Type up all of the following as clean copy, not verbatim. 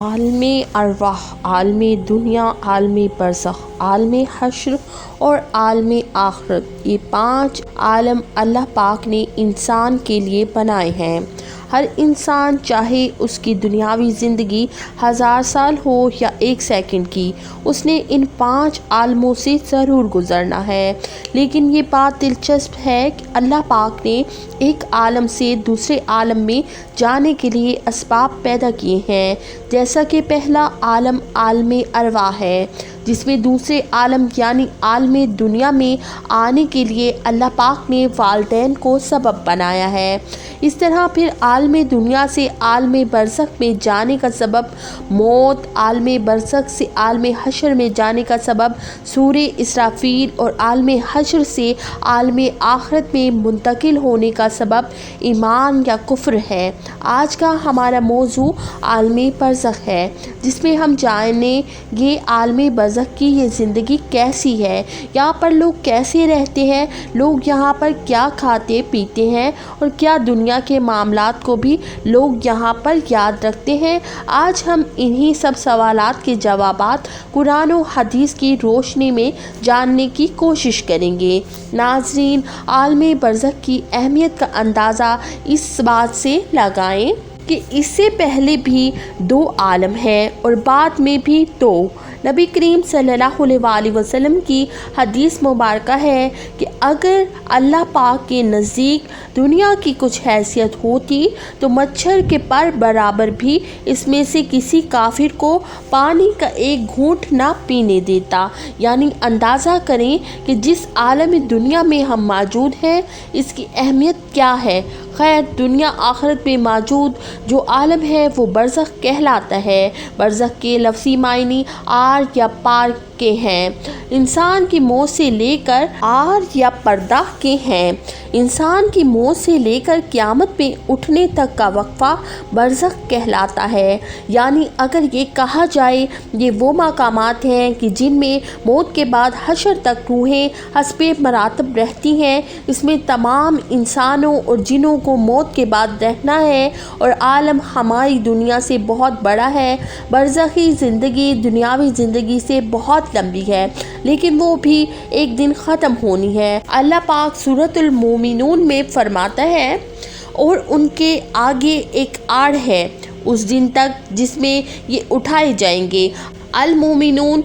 عالم ارواح، عالم دنیا، عالم برزخ، عالم حشر اور عالم آخرت، یہ 5 عالم اللہ پاک نے انسان کے لیے بنائے ہیں۔ ہر انسان چاہے اس کی دنیاوی زندگی 1000 سال ہو یا 1 سیکنڈ کی، اس نے ان 5 عالموں سے ضرور گزرنا ہے۔ لیکن یہ بات دلچسپ ہے کہ اللہ پاک نے ایک عالم سے دوسرے عالم میں جانے کے لیے اسباب پیدا کیے ہیں، جیسا کہ پہلا عالم عالم ارواح ہے، جس میں دوسرے عالم یعنی عالم دنیا میں آنے کے لیے اللہ پاک نے والدین کو سبب بنایا ہے۔ اس طرح پھر عالم دنیا سے عالم برزخ میں جانے کا سبب موت، عالم برزخ سے عالم حشر میں جانے کا سبب سور اسرافیل اور عالم حشر سے عالم آخرت میں منتقل ہونے کا سبب ایمان یا کفر ہے۔ آج کا ہمارا موضوع عالم برزخ ہے، جس میں ہم جانیں گے عالم برزخ کی یہ زندگی کیسی ہے، یہاں پر لوگ کیسے رہتے ہیں، لوگ یہاں پر کیا کھاتے پیتے ہیں اور کیا دنیا کے معاملات کو بھی لوگ یہاں پر یاد رکھتے ہیں۔ آج ہم انہی سب سوالات کے جوابات قرآن و حدیث کی روشنی میں جاننے کی کوشش کریں گے۔ ناظرین، عالم برزخ کی اہمیت کا اندازہ اس بات سے لگائیں کہ اس سے پہلے بھی 2 عالم ہیں اور بعد میں بھی 2۔ نبی کریم صلی اللہ علیہ وآلہ وسلم کی حدیث مبارکہ ہے کہ اگر اللہ پاک کے نزدیک دنیا کی کچھ حیثیت ہوتی تو مچھر کے پر برابر بھی اس میں سے کسی کافر کو پانی کا ایک گھونٹ نہ پینے دیتا۔ یعنی اندازہ کریں کہ جس عالم دنیا میں ہم موجود ہیں اس کی اہمیت کیا ہے۔ خیر، دنیا آخرت میں موجود جو عالم ہے وہ برزخ کہلاتا ہے۔ برزخ کے لفظی معنی آر یا پار کے ہیں، انسان کی موت سے لے کر آر یا پردہ کے ہیں۔ انسان کی موت سے لے کر قیامت میں اٹھنے تک کا وقفہ برزخ کہلاتا ہے۔ یعنی اگر یہ کہا جائے یہ وہ مقامات ہیں کہ جن میں موت کے بعد حشر تک روحیں حسب مراتب رہتی ہیں، اس میں تمام انسانوں اور جنوں کو موت کے بعد رہنا ہے اور عالم ہماری دنیا سے بہت بڑا ہے۔ برزخی زندگی دنیاوی زندگی سے بہت لمبی ہے، لیکن وہ بھی ایک دن ختم ہونی ہے۔ اللہ پاک سورۃ المومنون میں فرماتا ہے، اور ان کے آگے ایک آڑ ہے اس دن تک جس میں یہ اٹھائے جائیں گے۔ المومنون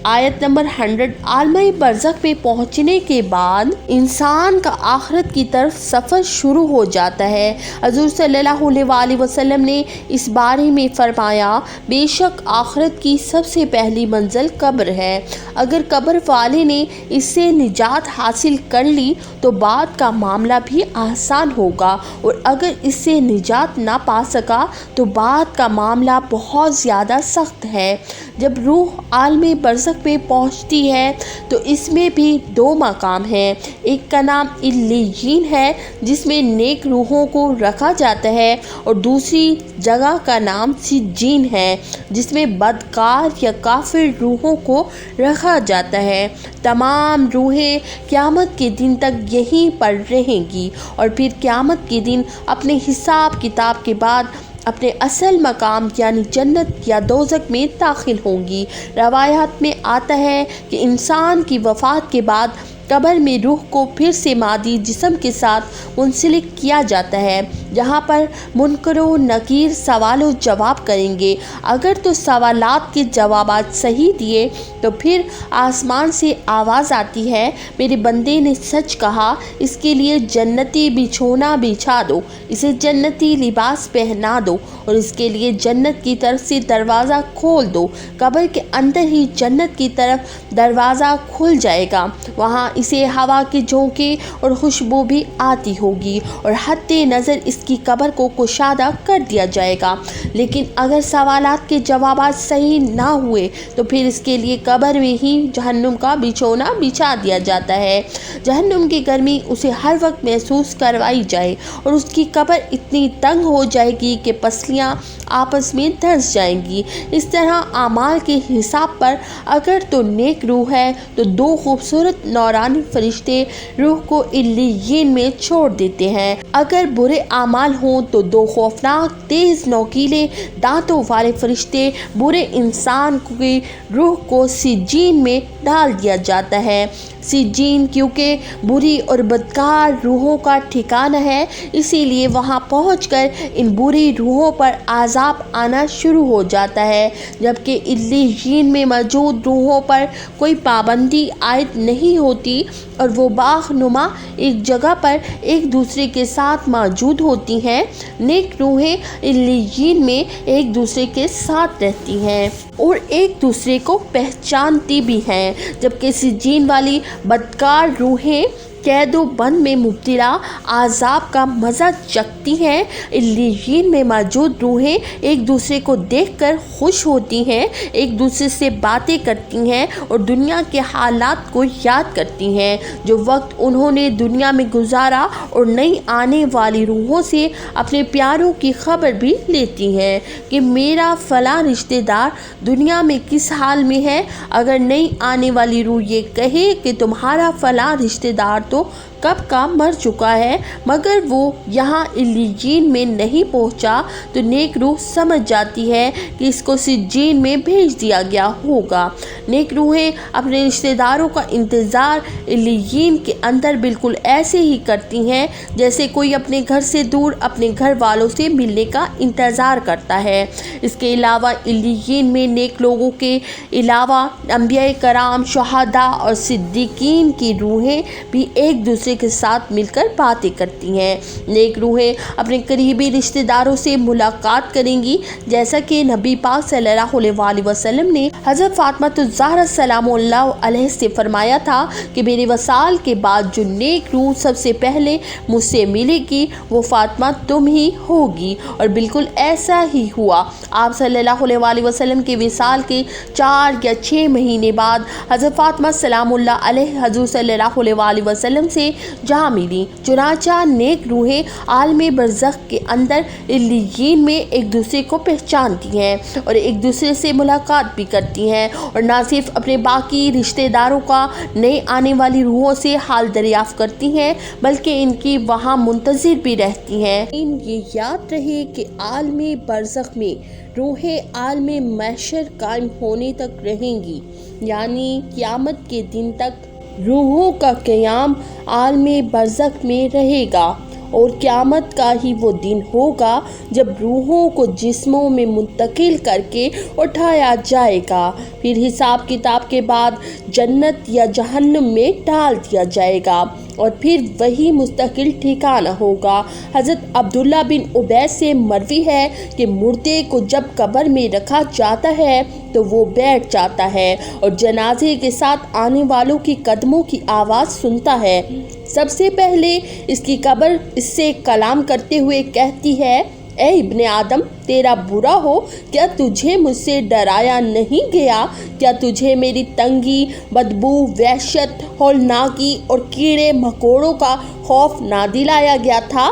آیت نمبر 100۔ عالم برزخ میں پہنچنے کے بعد انسان کا آخرت کی طرف سفر شروع ہو جاتا ہے۔ حضور صلی اللہ علیہ وآلہ وسلم نے اس بارے میں فرمایا، بے شک آخرت کی سب سے پہلی منزل قبر ہے۔ اگر قبر والے نے اس سے نجات حاصل کر لی تو بعد کا معاملہ بھی آسان ہوگا، اور اگر اس سے نجات نہ پا سکا تو بعد کا معاملہ بہت زیادہ سخت ہے۔ جب روح عالم برزخ میں پہنچتی ہے تو اس میں بھی 2 مقام ہیں۔ ایک کا نام علیین ہے جس میں نیک روحوں کو رکھا جاتا ہے، اور دوسری جگہ کا نام سجین ہے جس میں بدکار یا کافر روحوں کو رکھا جاتا ہے۔ تمام روحیں قیامت کے دن تک یہیں پر رہیں گی اور پھر قیامت کے دن اپنے حساب کتاب کے بعد اپنے اصل مقام یعنی جنت یا دوزخ میں داخل ہوں گی۔ روایات میں آتا ہے کہ انسان کی وفات کے بعد قبر میں روح کو پھر سے مادی جسم کے ساتھ منسلک کیا جاتا ہے، جہاں پر منکر و نکیر سوال و جواب کریں گے۔ اگر تو سوالات کے جوابات صحیح دیے تو پھر آسمان سے آواز آتی ہے، میرے بندے نے سچ کہا، اس کے لیے جنتی بچھونا بچھا دو، اسے جنتی لباس پہنا دو اور اس کے لیے جنت کی طرف سے دروازہ کھول دو۔ قبر کے اندر ہی جنت کی طرف دروازہ کھل جائے گا، وہاں اسے ہوا کے جھونکے اور خوشبو بھی آتی ہوگی، اور حد نظر اس کی قبر کو کشادہ کر دیا جائے گا۔ لیکن اگر سوالات کے جوابات صحیح نہ ہوئے تو پھر اس کے لیے قبر میں ہی جہنم کا بچھونا بچھا دیا جاتا ہے۔ جہنم کی گرمی اسے ہر وقت محسوس کروائی جائے اور اس کی قبر اتنی تنگ ہو جائے گی کہ پسلیاں آپس میں دھنس جائیں گی۔ اس طرح اعمال کے حساب پر اگر تو نیک روح ہے تو 2 خوبصورت نورانی شیطانی فرشتے روح کو علیین میں چھوڑ دیتے ہیں۔ اگر برے اعمال ہوں تو 2 خوفناک تیز نوکیلے دانتوں والے فرشتے برے انسان کی روح کو سجین میں ڈال دیا جاتا ہے۔ سجین کیونکہ بری اور بدکار روحوں کا ٹھکانہ ہے، اسی لیے وہاں پہنچ کر ان بری روحوں پر عذاب آنا شروع ہو جاتا ہے، جبکہ علیین میں موجود روحوں پر کوئی پابندی عائد نہیں ہوتی اور وہ باغ نما ایک جگہ پر ایک دوسرے کے ساتھ موجود ہوتی ہیں۔ نیک روحیں علیین میں ایک دوسرے کے ساتھ رہتی ہیں اور ایک دوسرے کو پہچانتی بھی ہیں، جبکہ سجین والی بدکار روحیں قید و بند میں مبتلا عذاب کا مزہ چکھتی ہیں۔ علیین میں موجود روحیں ایک دوسرے کو دیکھ کر خوش ہوتی ہیں، ایک دوسرے سے باتیں کرتی ہیں اور دنیا کے حالات کو یاد کرتی ہیں جو وقت انہوں نے دنیا میں گزارا، اور نئی آنے والی روحوں سے اپنے پیاروں کی خبر بھی لیتی ہیں کہ میرا فلاں رشتہ دار دنیا میں کس حال میں ہے۔ اگر نئی آنے والی روح یہ کہے کہ تمہارا فلاں رشتہ دار تو کب کا مر چکا ہے مگر وہ یہاں علیین میں نہیں پہنچا، تو نیک روح سمجھ جاتی ہے کہ اس کو سجین میں بھیج دیا گیا ہوگا۔ نیک روحیں اپنے رشتہ داروں کا انتظار علیین کے اندر بالکل ایسے ہی کرتی ہیں جیسے کوئی اپنے گھر سے دور اپنے گھر والوں سے ملنے کا انتظار کرتا ہے۔ اس کے علاوہ علیین میں نیک لوگوں کے علاوہ انبیاء کرام، شہداء اور صدیقین کی روحیں بھی ایک دوسرے کے ساتھ مل کر باتیں کرتی ہیں۔ نیک روحیں اپنے قریبی رشتہ داروں سے ملاقات کریں گی، جیسا کہ نبی پاک صلی اللہ علیہ وسلم نے حضرت فاطمہ الزہرا سلام اللہ علیہ سے فرمایا تھا کہ میرے وصال کے بعد جو نیک روح سب سے پہلے مجھ سے ملے گی وہ فاطمہ تم ہی ہوگی، اور بالکل ایسا ہی ہوا۔ آپ صلی اللہ علیہ وسلم کے وصال کے 4 یا 6 مہینے بعد حضرت فاطمہ سلام اللہ علیہ حضور صلی اللہ علیہ وسلم سے جا ملی۔ چنانچہ نیک روحیں عالم برزخ کے اندر علیین میں ایک دوسرے کو پہچانتی ہیں اور ایک دوسرے سے ملاقات بھی کرتی ہیں، اور نہ صرف اپنے باقی رشتہ داروں کا نئے آنے والی روحوں سے حال دریافت کرتی ہیں بلکہ ان کی وہاں منتظر بھی رہتی ہیں۔ یہ یاد رہے کہ عالم برزخ میں روحیں عالم محشر قائم ہونے تک رہیں گی، یعنی قیامت کے دن تک روحوں کا قیام عالم برزخ میں رہے گا، اور قیامت کا ہی وہ دن ہوگا جب روحوں کو جسموں میں منتقل کر کے اٹھایا جائے گا، پھر حساب کتاب کے بعد جنت یا جہنم میں ڈال دیا جائے گا، اور پھر وہی مستقل ٹھکانہ ہوگا۔ حضرت عبداللہ بن عبید سے مروی ہے کہ مردے کو جب قبر میں رکھا جاتا ہے تو وہ بیٹھ جاتا ہے اور جنازے کے ساتھ آنے والوں کی قدموں کی آواز سنتا ہے۔ سب سے پہلے اس کی قبر اس سے کلام کرتے ہوئے کہتی ہے، اے ابن آدم، تیرا برا ہو، کیا تجھے مجھ سے ڈرایا نہیں گیا؟ کیا تجھے میری تنگی، بدبو، وحشت، ہولناکی اور کیڑے مکوڑوں کا خوف نہ دلایا گیا تھا؟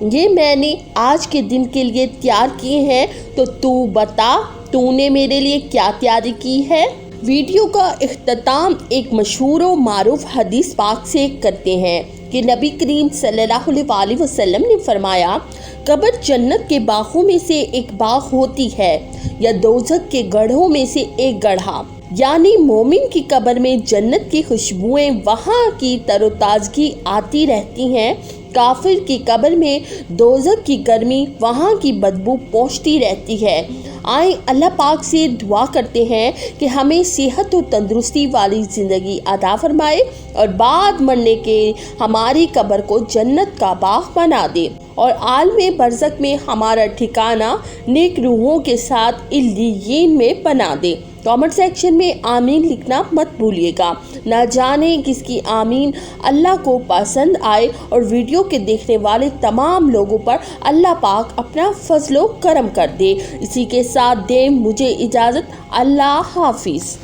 یہ میں نے آج کے دن کے لیے تیار کیے ہیں، تو تو بتا تو نے میرے لیے کیا تیاری کی ہے؟ ویڈیو کا اختتام ایک مشہور و معروف حدیث پاک سے کرتے ہیں کہ نبی کریم صلی اللہ علیہ وسلم نے فرمایا، قبر جنت کے باغوں میں سے ایک باغ ہوتی ہے یا دوزخ کے گڑھوں میں سے ایک گڑھا، یعنی مومن کی قبر میں جنت کی خوشبوئیں وہاں کی تر و تازگی آتی رہتی ہیں، کافر کی قبر میں دوزخ کی گرمی وہاں کی بدبو پہنچتی رہتی ہے۔ آئیں اللہ پاک سے دعا کرتے ہیں کہ ہمیں صحت و تندرستی والی زندگی عطا فرمائے اور بعد مرنے کے ہماری قبر کو جنت کا باغ بنا دے، اور عالم برزخ میں ہمارا ٹھکانہ نیک روحوں کے ساتھ علیین میں بنا دے۔ کامنٹ سیکشن میں آمین لکھنا مت بھولیے گا، نہ جانے کس کی آمین اللہ کو پسند آئے اور ویڈیو کے دیکھنے والے تمام لوگوں پر اللہ پاک اپنا فضل و کرم کر دے۔ اسی کے ساتھ دیں مجھے اجازت، اللہ حافظ۔